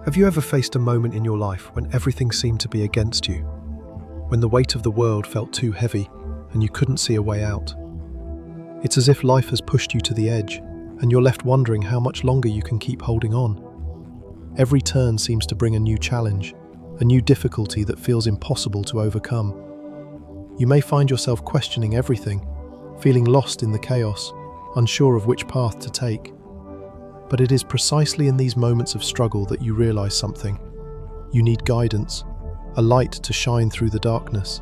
Have you ever faced a moment in your life when everything seemed to be against you? When the weight of the world felt too heavy and you couldn't see a way out? It's as if life has pushed you to the edge and you're left wondering how much longer you can keep holding on. Every turn seems to bring a new challenge, a new difficulty that feels impossible to overcome. You may find yourself questioning everything, feeling lost in the chaos, unsure of which path to take. But it is precisely in these moments of struggle that you realize something. You need guidance, a light to shine through the darkness.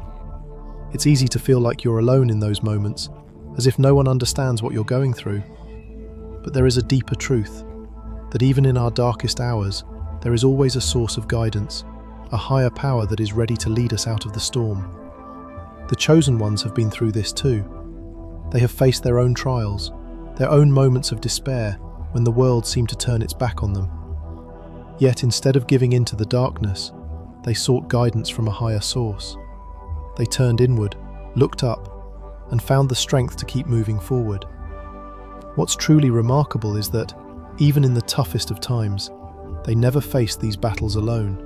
It's easy to feel like you're alone in those moments, as if no one understands what you're going through. But there is a deeper truth, that even in our darkest hours, there is always a source of guidance, a higher power that is ready to lead us out of the storm. The chosen ones have been through this too. They have faced their own trials, their own moments of despair, when the world seemed to turn its back on them. Yet instead of giving in to the darkness, they sought guidance from a higher source. They turned inward, looked up, and found the strength to keep moving forward. What's truly remarkable is that, even in the toughest of times, they never faced these battles alone.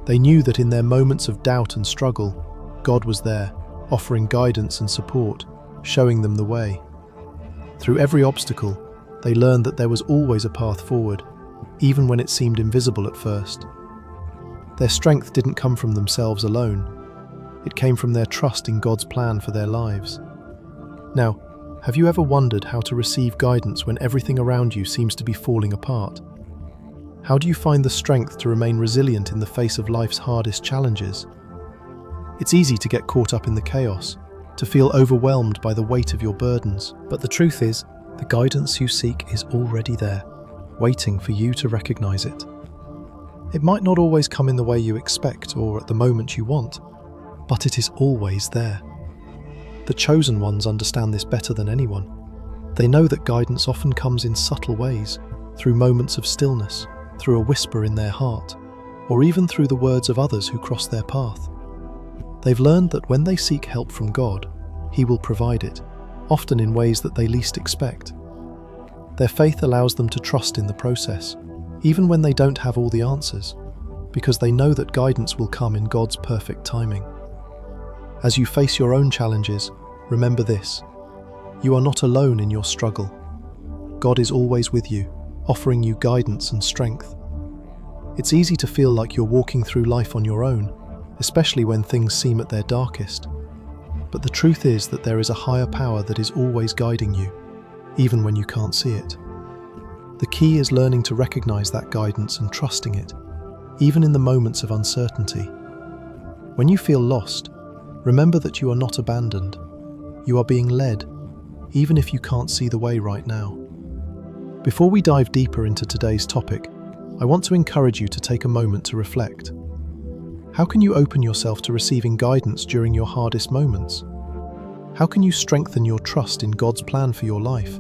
They knew that in their moments of doubt and struggle, God was there, offering guidance and support, showing them the way. Through every obstacle, they learned that there was always a path forward, even when it seemed invisible at first. Their strength didn't come from themselves alone. It came from their trust in God's plan for their lives. Now, have you ever wondered how to receive guidance when everything around you seems to be falling apart? How do you find the strength to remain resilient in the face of life's hardest challenges? It's easy to get caught up in the chaos, to feel overwhelmed by the weight of your burdens. But the truth is, the guidance you seek is already there, waiting for you to recognize it. It might not always come in the way you expect or at the moment you want, but it is always there. The chosen ones understand this better than anyone. They know that guidance often comes in subtle ways, through moments of stillness, through a whisper in their heart, or even through the words of others who cross their path. They've learned that when they seek help from God, He will provide it, often in ways that they least expect. Their faith allows them to trust in the process, even when they don't have all the answers, because they know that guidance will come in God's perfect timing. As you face your own challenges, remember this: you are not alone in your struggle. God is always with you, offering you guidance and strength. It's easy to feel like you're walking through life on your own, especially when things seem at their darkest. But the truth is that there is a higher power that is always guiding you, even when you can't see it. The key is learning to recognize that guidance and trusting it, even in the moments of uncertainty. When you feel lost, remember that you are not abandoned. You are being led, even if you can't see the way right now. Before we dive deeper into today's topic, I want to encourage you to take a moment to reflect. How can you open yourself to receiving guidance during your hardest moments? How can you strengthen your trust in God's plan for your life,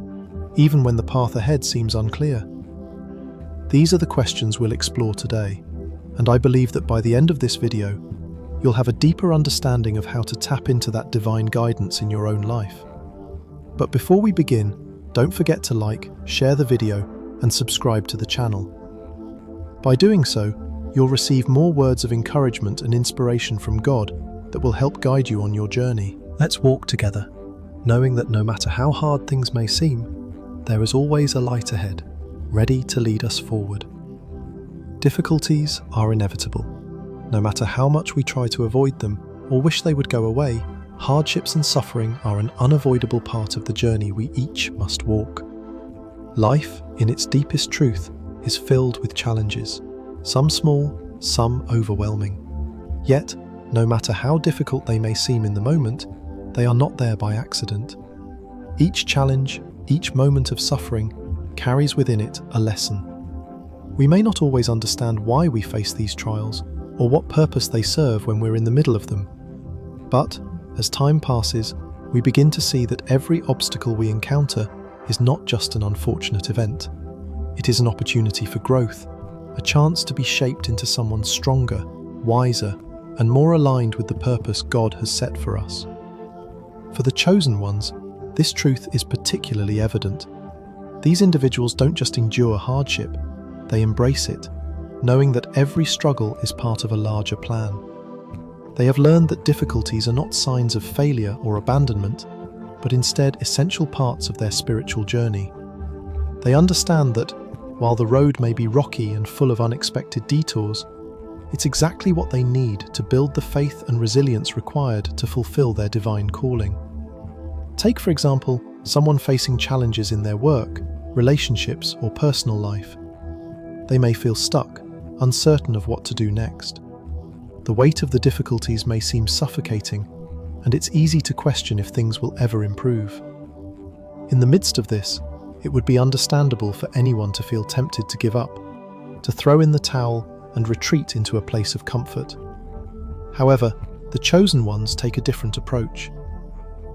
even when the path ahead seems unclear? These are the questions we'll explore today, and I believe that by the end of this video, you'll have a deeper understanding of how to tap into that divine guidance in your own life. But before we begin, don't forget to like, share the video, and subscribe to the channel. By doing so, you'll receive more words of encouragement and inspiration from God that will help guide you on your journey. Let's walk together, knowing that no matter how hard things may seem, there is always a light ahead, ready to lead us forward. Difficulties are inevitable. No matter how much we try to avoid them or wish they would go away, hardships and suffering are an unavoidable part of the journey we each must walk. Life, in its deepest truth, is filled with challenges. Some small, some overwhelming. Yet, no matter how difficult they may seem in the moment, they are not there by accident. Each challenge, each moment of suffering, carries within it a lesson. We may not always understand why we face these trials, or what purpose they serve when we're in the middle of them. But, as time passes, we begin to see that every obstacle we encounter is not just an unfortunate event. It is an opportunity for growth, a chance to be shaped into someone stronger, wiser, and more aligned with the purpose God has set for us. For the chosen ones, this truth is particularly evident. These individuals don't just endure hardship, they embrace it. knowing that every struggle is part of a larger plan. They have learned that difficulties are not signs of failure or abandonment, but instead essential parts of their spiritual journey. They understand that, while the road may be rocky and full of unexpected detours, it's exactly what they need to build the faith and resilience required to fulfill their divine calling. Take, for example, someone facing challenges in their work, relationships, or personal life. They may feel stuck, uncertain of what to do next. The weight of the difficulties may seem suffocating, and it's easy to question if things will ever improve. In the midst of this, it would be understandable for anyone to feel tempted to give up, to throw in the towel and retreat into a place of comfort. However, the chosen ones take a different approach.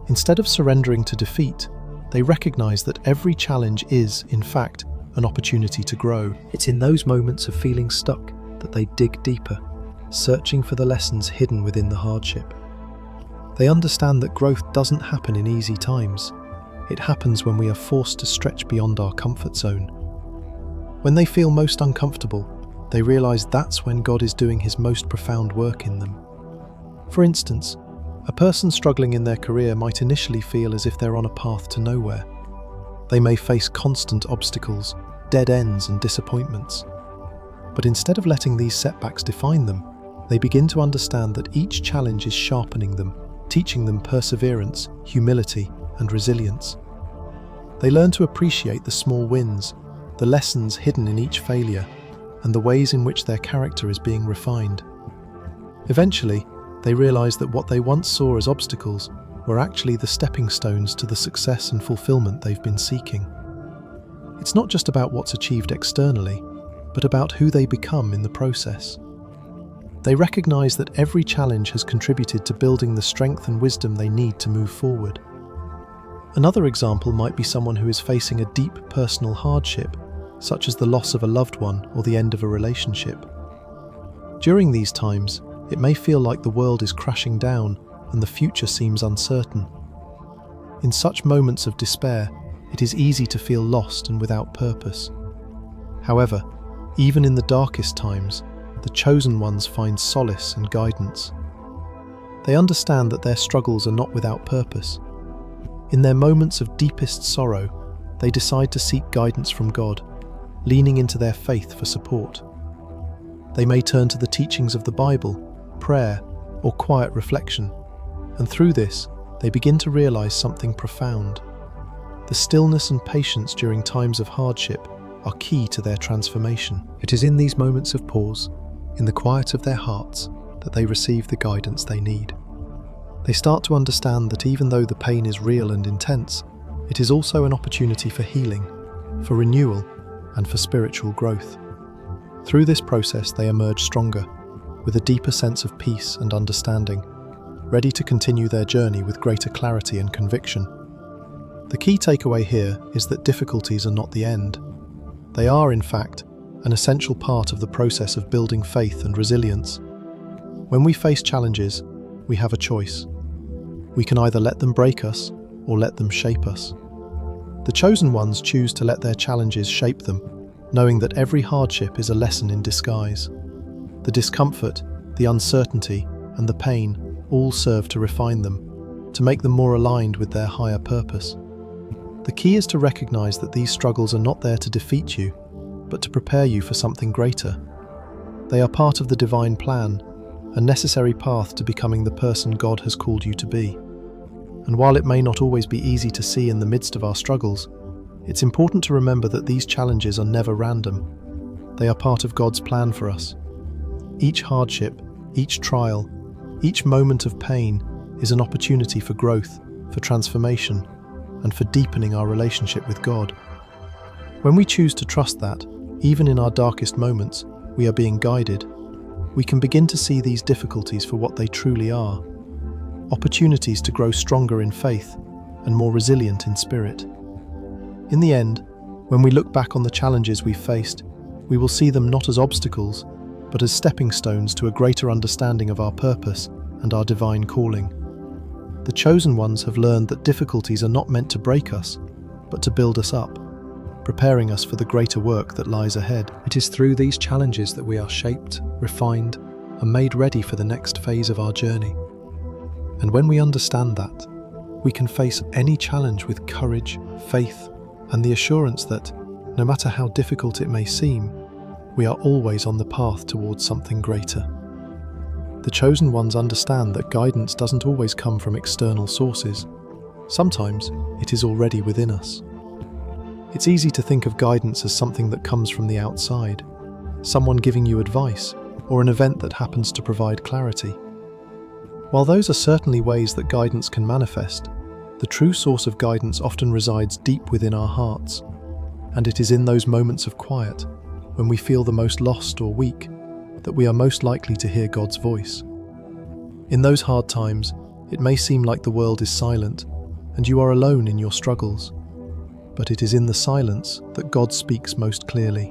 Instead of surrendering to defeat, they recognize that every challenge is, in fact, an opportunity to grow. It's in those moments of feeling stuck that they dig deeper, searching for the lessons hidden within the hardship. They understand that growth doesn't happen in easy times. It happens when we are forced to stretch beyond our comfort zone. When they feel most uncomfortable, they realize that's when God is doing His most profound work in them. For instance, a person struggling in their career might initially feel as if they're on a path to nowhere. They may face constant obstacles, dead ends, and disappointments. But instead of letting these setbacks define them, they begin to understand that each challenge is sharpening them, teaching them perseverance, humility, and resilience. They learn to appreciate the small wins, the lessons hidden in each failure, and the ways in which their character is being refined. Eventually, they realize that what they once saw as obstacles were actually the stepping stones to the success and fulfillment they've been seeking. It's not just about what's achieved externally, but about who they become in the process. They recognize that every challenge has contributed to building the strength and wisdom they need to move forward. Another example might be someone who is facing a deep personal hardship, such as the loss of a loved one or the end of a relationship. During these times, it may feel like the world is crashing down and the future seems uncertain. In such moments of despair, it is easy to feel lost and without purpose. However, even in the darkest times, the chosen ones find solace and guidance. They understand that their struggles are not without purpose. In their moments of deepest sorrow, they decide to seek guidance from God, leaning into their faith for support. They may turn to the teachings of the Bible, prayer, or quiet reflection, and through this, they begin to realize something profound. The stillness and patience during times of hardship are key to their transformation. It is in these moments of pause, in the quiet of their hearts, that they receive the guidance they need. They start to understand that even though the pain is real and intense, it is also an opportunity for healing, for renewal, and for spiritual growth. Through this process, they emerge stronger, with a deeper sense of peace and understanding, ready to continue their journey with greater clarity and conviction. The key takeaway here is that difficulties are not the end. They are, in fact, an essential part of the process of building faith and resilience. When we face challenges, we have a choice. We can either let them break us or let them shape us. The chosen ones choose to let their challenges shape them, knowing that every hardship is a lesson in disguise. The discomfort, the uncertainty, and the pain all serve to refine them, to make them more aligned with their higher purpose. The key is to recognize that these struggles are not there to defeat you, but to prepare you for something greater. They are part of the divine plan, a necessary path to becoming the person God has called you to be. And while it may not always be easy to see in the midst of our struggles, it's important to remember that these challenges are never random. They are part of God's plan for us. Each hardship, each trial, each moment of pain is an opportunity for growth, for transformation, and for deepening our relationship with God. When we choose to trust that, even in our darkest moments, we are being guided, we can begin to see these difficulties for what they truly are: opportunities to grow stronger in faith and more resilient in spirit. In the end, when we look back on the challenges we've faced, we will see them not as obstacles, but as stepping stones to a greater understanding of our purpose and our divine calling. The chosen ones have learned that difficulties are not meant to break us, but to build us up. preparing us for the greater work that lies ahead. It is through these challenges that we are shaped, refined, and made ready for the next phase of our journey. And when we understand that, we can face any challenge with courage, faith, and the assurance that, no matter how difficult it may seem, we are always on the path towards something greater. The chosen ones understand that guidance doesn't always come from external sources. Sometimes it is already within us. It's easy to think of guidance as something that comes from the outside, someone giving you advice, or an event that happens to provide clarity. While those are certainly ways that guidance can manifest, the true source of guidance often resides deep within our hearts, and it is in those moments of quiet, when we feel the most lost or weak, that we are most likely to hear God's voice. In those hard times, it may seem like the world is silent, and you are alone in your struggles, but it is in the silence that God speaks most clearly.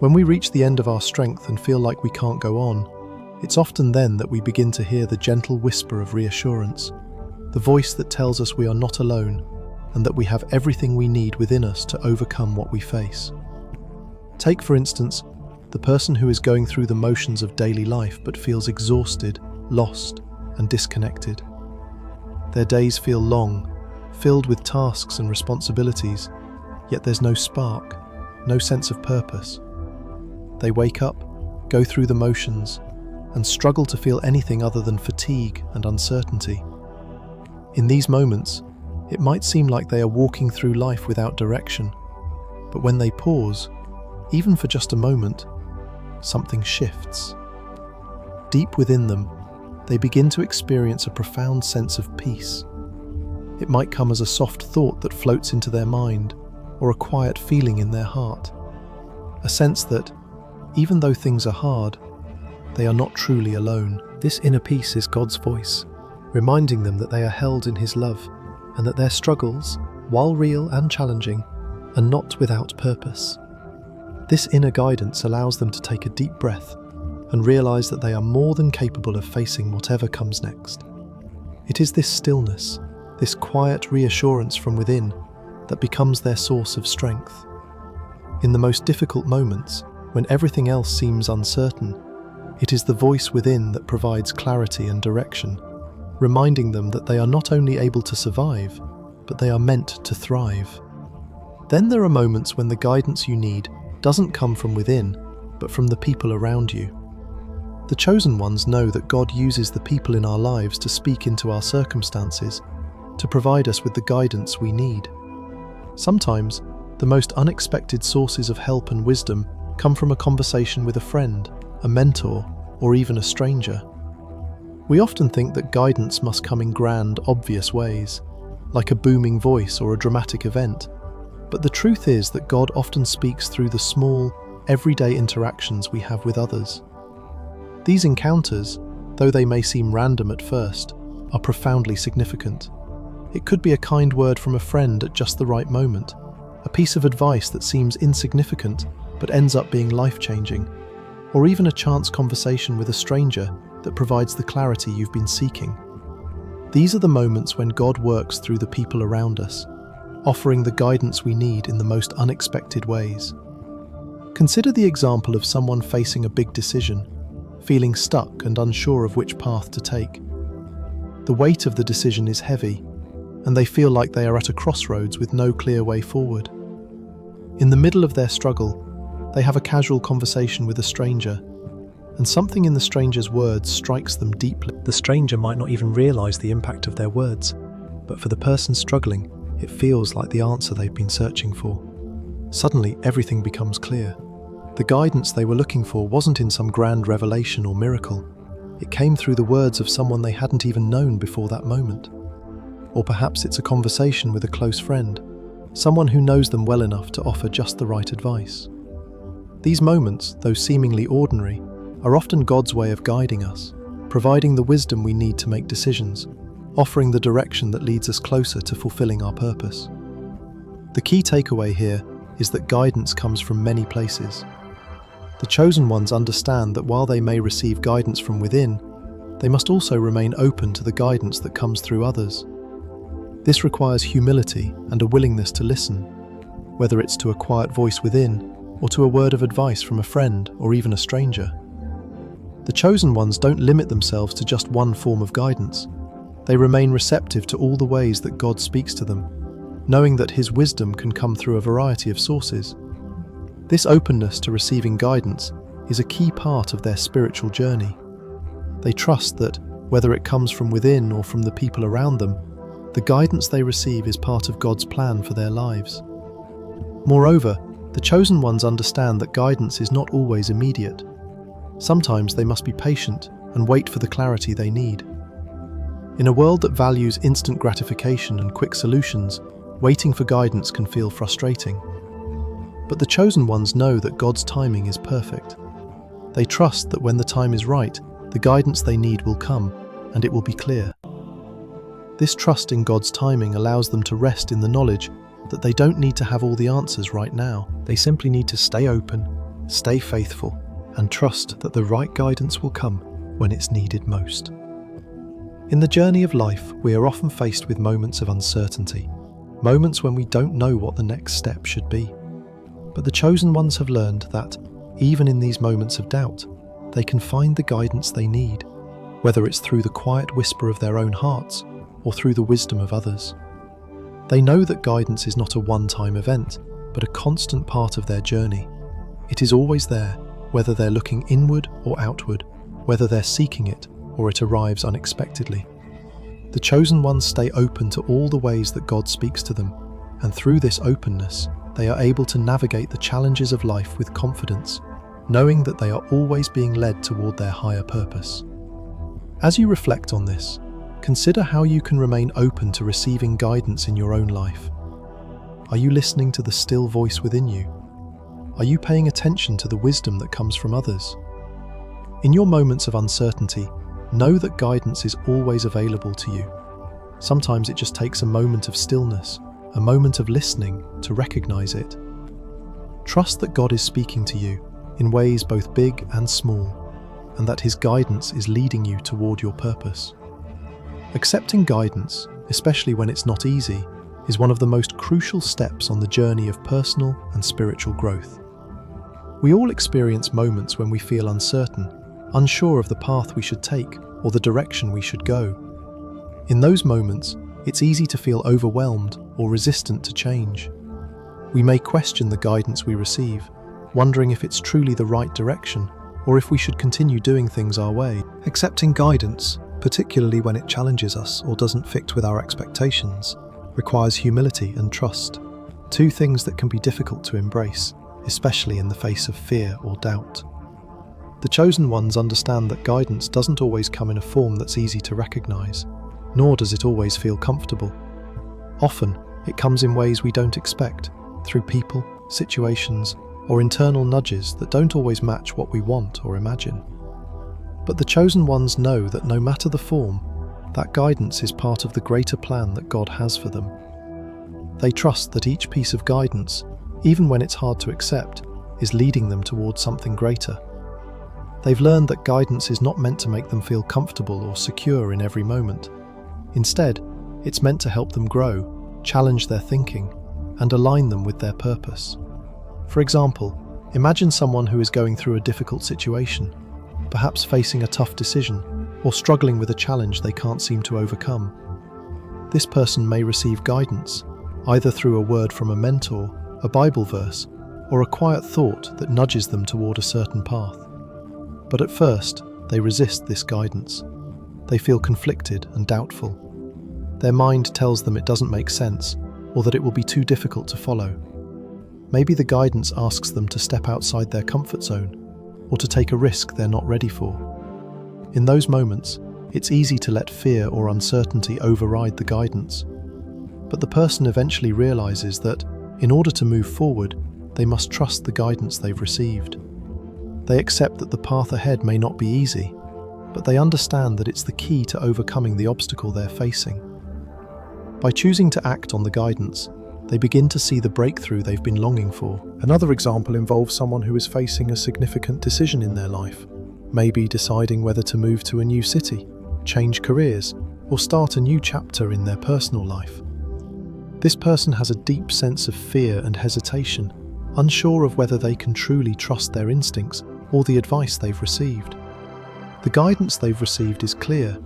When we reach the end of our strength and feel like we can't go on, it's often then that we begin to hear the gentle whisper of reassurance, the voice that tells us we are not alone and that we have everything we need within us to overcome what we face. Take, for instance, the person who is going through the motions of daily life but feels exhausted, lost, and disconnected. Their days feel long, filled with tasks and responsibilities, yet there's no spark, no sense of purpose. They wake up, go through the motions, and struggle to feel anything other than fatigue and uncertainty. In these moments, it might seem like they are walking through life without direction, but when they pause, even for just a moment, something shifts. Deep within them, they begin to experience a profound sense of peace. It might come as a soft thought that floats into their mind, or a quiet feeling in their heart. A sense that, even though things are hard, they are not truly alone. This inner peace is God's voice, reminding them that they are held in His love, and that their struggles, while real and challenging, are not without purpose. This inner guidance allows them to take a deep breath and realize that they are more than capable of facing whatever comes next. It is this stillness, this quiet reassurance from within, that becomes their source of strength. In the most difficult moments, when everything else seems uncertain, it is the voice within that provides clarity and direction, reminding them that they are not only able to survive, but they are meant to thrive. Then there are moments when the guidance you need doesn't come from within, but from the people around you. The chosen ones know that God uses the people in our lives to speak into our circumstances, to provide us with the guidance we need. Sometimes, the most unexpected sources of help and wisdom come from a conversation with a friend, a mentor, or even a stranger. We often think that guidance must come in grand, obvious ways, like a booming voice or a dramatic event. But the truth is that God often speaks through the small, everyday interactions we have with others. These encounters, though they may seem random at first, are profoundly significant. It could be a kind word from a friend at just the right moment, a piece of advice that seems insignificant but ends up being life-changing, or even a chance conversation with a stranger that provides the clarity you've been seeking. These are the moments when God works through the people around us, offering the guidance we need in the most unexpected ways. Consider the example of someone facing a big decision, feeling stuck and unsure of which path to take. The weight of the decision is heavy, and they feel like they are at a crossroads with no clear way forward. In the middle of their struggle, they have a casual conversation with a stranger, and something in the stranger's words strikes them deeply. The stranger might not even realize the impact of their words, but for the person struggling, it feels like the answer they've been searching for. Suddenly, everything becomes clear. The guidance they were looking for wasn't in some grand revelation or miracle. It came through the words of someone they hadn't even known before that moment. Or perhaps it's a conversation with a close friend, someone who knows them well enough to offer just the right advice. These moments, though seemingly ordinary, are often God's way of guiding us, providing the wisdom we need to make decisions, offering the direction that leads us closer to fulfilling our purpose. The key takeaway here is that guidance comes from many places. The chosen ones understand that while they may receive guidance from within, they must also remain open to the guidance that comes through others. This requires humility and a willingness to listen. whether it's to a quiet voice within or to a word of advice from a friend or even a stranger. The chosen ones don't limit themselves to just one form of guidance. They remain receptive to all the ways that God speaks to them, knowing that His wisdom can come through a variety of sources. This openness to receiving guidance is a key part of their spiritual journey. They trust that, whether it comes from within or from the people around them, the guidance they receive is part of God's plan for their lives. Moreover, the chosen ones understand that guidance is not always immediate. Sometimes they must be patient and wait for the clarity they need. In a world that values instant gratification and quick solutions, waiting for guidance can feel frustrating. But the chosen ones know that God's timing is perfect. They trust that when the time is right, the guidance they need will come, and it will be clear. This trust in God's timing allows them to rest in the knowledge that they don't need to have all the answers right now. They simply need to stay open, stay faithful, and trust that the right guidance will come when it's needed most. In the journey of life, we are often faced with moments of uncertainty, moments when we don't know what the next step should be. But the chosen ones have learned that, even in these moments of doubt, they can find the guidance they need, whether it's through the quiet whisper of their own hearts or through the wisdom of others. They know that guidance is not a one-time event, but a constant part of their journey. It is always there, whether they're looking inward or outward, whether they're seeking it or it arrives unexpectedly. The chosen ones stay open to all the ways that God speaks to them, and through this openness, they are able to navigate the challenges of life with confidence, knowing that they are always being led toward their higher purpose. As you reflect on this, consider how you can remain open to receiving guidance in your own life. Are you listening to the still voice within you? Are you paying attention to the wisdom that comes from others? In your moments of uncertainty, know that guidance is always available to you. Sometimes it just takes a moment of stillness, a moment of listening to recognize it. Trust that God is speaking to you in ways both big and small, and that His guidance is leading you toward your purpose. Accepting guidance, especially when it's not easy, is one of the most crucial steps on the journey of personal and spiritual growth. We all experience moments when we feel uncertain, unsure of the path we should take or the direction we should go. In those moments, it's easy to feel overwhelmed or resistant to change. We may question the guidance we receive, wondering if it's truly the right direction or if we should continue doing things our way. Accepting guidance, particularly when it challenges us or doesn't fit with our expectations, requires humility and trust, two things that can be difficult to embrace, especially in the face of fear or doubt. The chosen ones understand that guidance doesn't always come in a form that's easy to recognize, nor does it always feel comfortable. Often, it comes in ways we don't expect, through people, situations, or internal nudges that don't always match what we want or imagine. But the chosen ones know that no matter the form, that guidance is part of the greater plan that God has for them. They trust that each piece of guidance, even when it's hard to accept, is leading them towards something greater. They've learned that guidance is not meant to make them feel comfortable or secure in every moment. Instead, it's meant to help them grow, challenge their thinking, and align them with their purpose. For example, imagine someone who is going through a difficult situation, perhaps facing a tough decision or struggling with a challenge they can't seem to overcome. This person may receive guidance, either through a word from a mentor, a Bible verse, or a quiet thought that nudges them toward a certain path. But at first, they resist this guidance. They feel conflicted and doubtful. Their mind tells them it doesn't make sense, or that it will be too difficult to follow. Maybe the guidance asks them to step outside their comfort zone, or to take a risk they're not ready for. In those moments, it's easy to let fear or uncertainty override the guidance. But the person eventually realizes that, in order to move forward, they must trust the guidance they've received. They accept that the path ahead may not be easy, but they understand that it's the key to overcoming the obstacle they're facing. By choosing to act on the guidance, they begin to see the breakthrough they've been longing for. Another example involves someone who is facing a significant decision in their life, maybe deciding whether to move to a new city, change careers, or start a new chapter in their personal life. This person has a deep sense of fear and hesitation, unsure of whether they can truly trust their instincts or the advice they've received. The guidance they've received is clear,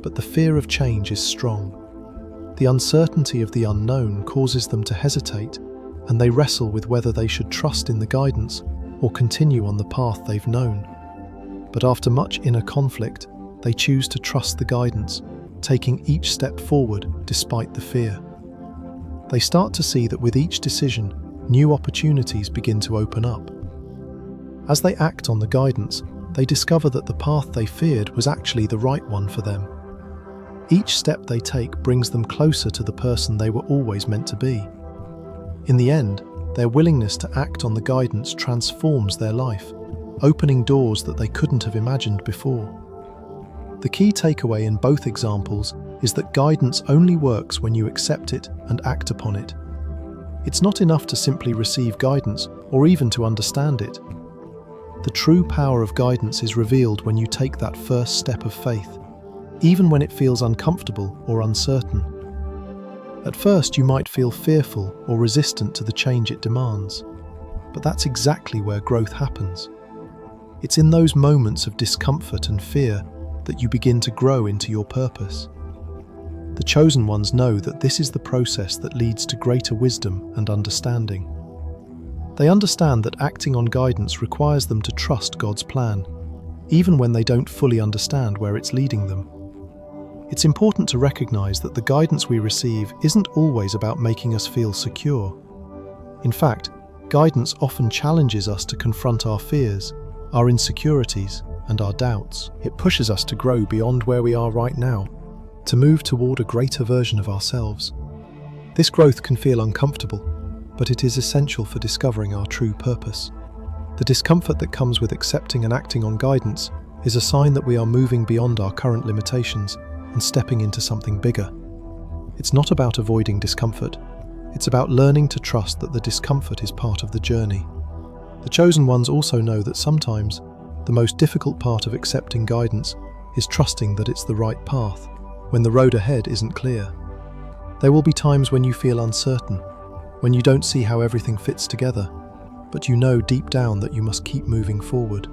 but the fear of change is strong. The uncertainty of the unknown causes them to hesitate, and they wrestle with whether they should trust in the guidance or continue on the path they've known. But after much inner conflict, they choose to trust the guidance, taking each step forward despite the fear. They start to see that with each decision, new opportunities begin to open up. As they act on the guidance, they discover that the path they feared was actually the right one for them. Each step they take brings them closer to the person they were always meant to be. In the end, their willingness to act on the guidance transforms their life, opening doors that they couldn't have imagined before. The key takeaway in both examples is that guidance only works when you accept it and act upon it. It's not enough to simply receive guidance or even to understand it. The true power of guidance is revealed when you take that first step of faith, even when it feels uncomfortable or uncertain. At first, you might feel fearful or resistant to the change it demands, but that's exactly where growth happens. It's in those moments of discomfort and fear that you begin to grow into your purpose. The chosen ones know that this is the process that leads to greater wisdom and understanding. They understand that acting on guidance requires them to trust God's plan, even when they don't fully understand where it's leading them. It's important to recognize that the guidance we receive isn't always about making us feel secure. In fact, guidance often challenges us to confront our fears, our insecurities, and our doubts. It pushes us to grow beyond where we are right now, to move toward a greater version of ourselves. This growth can feel uncomfortable, but it is essential for discovering our true purpose. The discomfort that comes with accepting and acting on guidance is a sign that we are moving beyond our current limitations and stepping into something bigger. It's not about avoiding discomfort. It's about learning to trust that the discomfort is part of the journey. The chosen ones also know that sometimes the most difficult part of accepting guidance is trusting that it's the right path when the road ahead isn't clear. There will be times when you feel uncertain, when you don't see how everything fits together, but you know deep down that you must keep moving forward.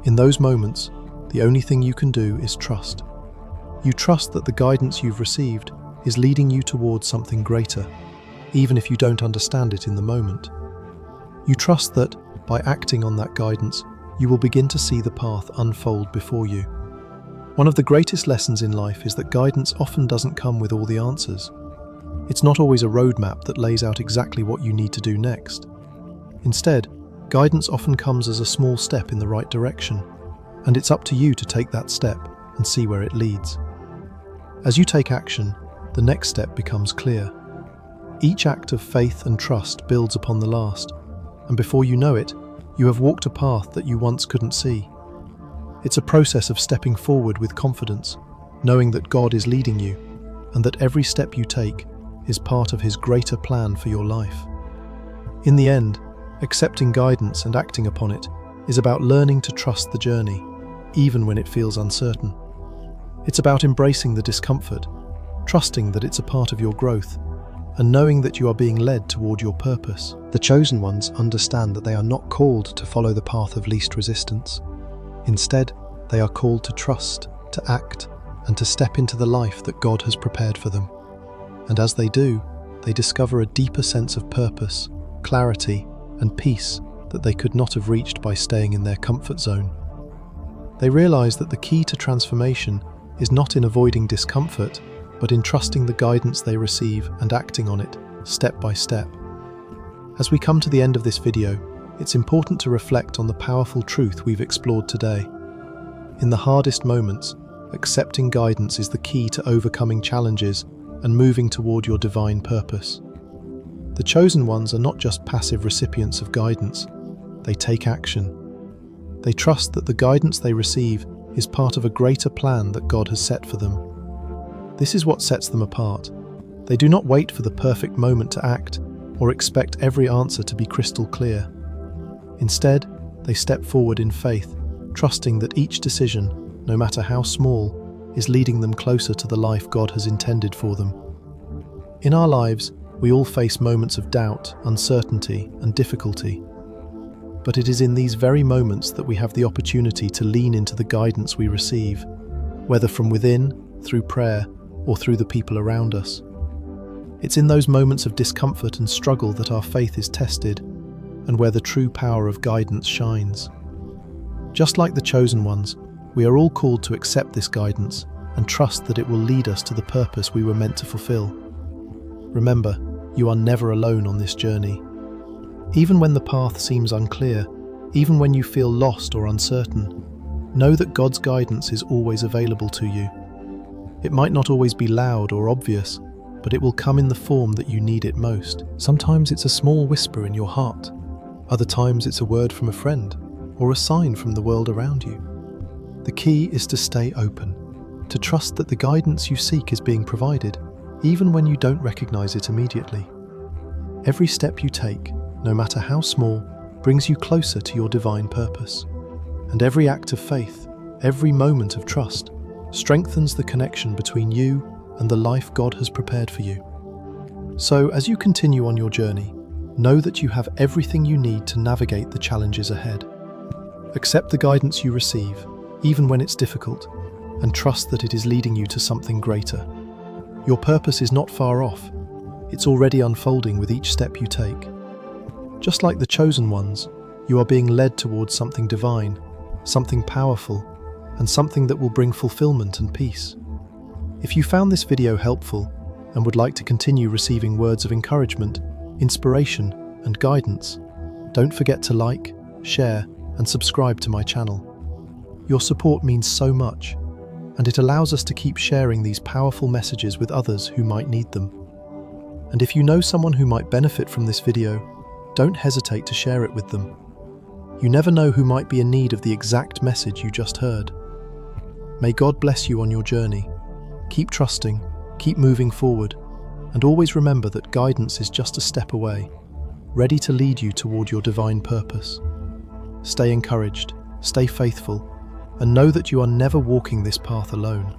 In those moments, the only thing you can do is trust. You trust that the guidance you've received is leading you towards something greater, even if you don't understand it in the moment. You trust that, by acting on that guidance, you will begin to see the path unfold before you. One of the greatest lessons in life is that guidance often doesn't come with all the answers. It's not always a roadmap that lays out exactly what you need to do next. Instead, guidance often comes as a small step in the right direction, and it's up to you to take that step and see where it leads. As you take action, the next step becomes clear. Each act of faith and trust builds upon the last, and before you know it, you have walked a path that you once couldn't see. It's a process of stepping forward with confidence, knowing that God is leading you, and that every step you take is part of His greater plan for your life. In the end, accepting guidance and acting upon it is about learning to trust the journey, even when it feels uncertain. It's about embracing the discomfort, trusting that it's a part of your growth, and knowing that you are being led toward your purpose. The chosen ones understand that they are not called to follow the path of least resistance. Instead, they are called to trust, to act, and to step into the life that God has prepared for them. And as they do, they discover a deeper sense of purpose, clarity, and peace that they could not have reached by staying in their comfort zone. They realize that the key to transformation is not in avoiding discomfort, but in trusting the guidance they receive and acting on it, step by step. As we come to the end of this video, it's important to reflect on the powerful truth we've explored today. In the hardest moments, accepting guidance is the key to overcoming challenges and moving toward your divine purpose. The chosen ones are not just passive recipients of guidance, they take action. They trust that the guidance they receive is part of a greater plan that God has set for them. This is what sets them apart. They do not wait for the perfect moment to act or expect every answer to be crystal clear. Instead, they step forward in faith, trusting that each decision, no matter how small, is leading them closer to the life God has intended for them. In our lives, We all face moments of doubt, uncertainty, and difficulty. But it is in these very moments that we have the opportunity to lean into the guidance we receive, whether from within, through prayer, or through the people around us. It's in those moments of discomfort and struggle that our faith is tested, and where the true power of guidance shines. Just like the chosen ones, we are all called to accept this guidance and trust that it will lead us to the purpose we were meant to fulfill. Remember, you are never alone on this journey. Even when the path seems unclear, even when you feel lost or uncertain, know that God's guidance is always available to you. It might not always be loud or obvious, but it will come in the form that you need it most. Sometimes it's a small whisper in your heart. Other times it's a word from a friend or a sign from the world around you. The key is to stay open, to trust that the guidance you seek is being provided, even when you don't recognize it immediately. Every step you take, no matter how small, brings you closer to your divine purpose. And every act of faith, every moment of trust, strengthens the connection between you and the life God has prepared for you. So, as you continue on your journey, know that you have everything you need to navigate the challenges ahead. Accept the guidance you receive, even when it's difficult, and trust that it is leading you to something greater. Your purpose is not far off. It's already unfolding with each step you take. Just like the chosen ones, you are being led towards something divine, something powerful, and something that will bring fulfillment and peace. If you found this video helpful and would like to continue receiving words of encouragement, inspiration, and guidance, don't forget to like, share, and subscribe to my channel. Your support means so much, and it allows us to keep sharing these powerful messages with others who might need them. And if you know someone who might benefit from this video, don't hesitate to share it with them. You never know who might be in need of the exact message you just heard. May God bless you on your journey. Keep trusting, keep moving forward, and always remember that guidance is just a step away, ready to lead you toward your divine purpose. Stay encouraged, stay faithful, and know that you are never walking this path alone.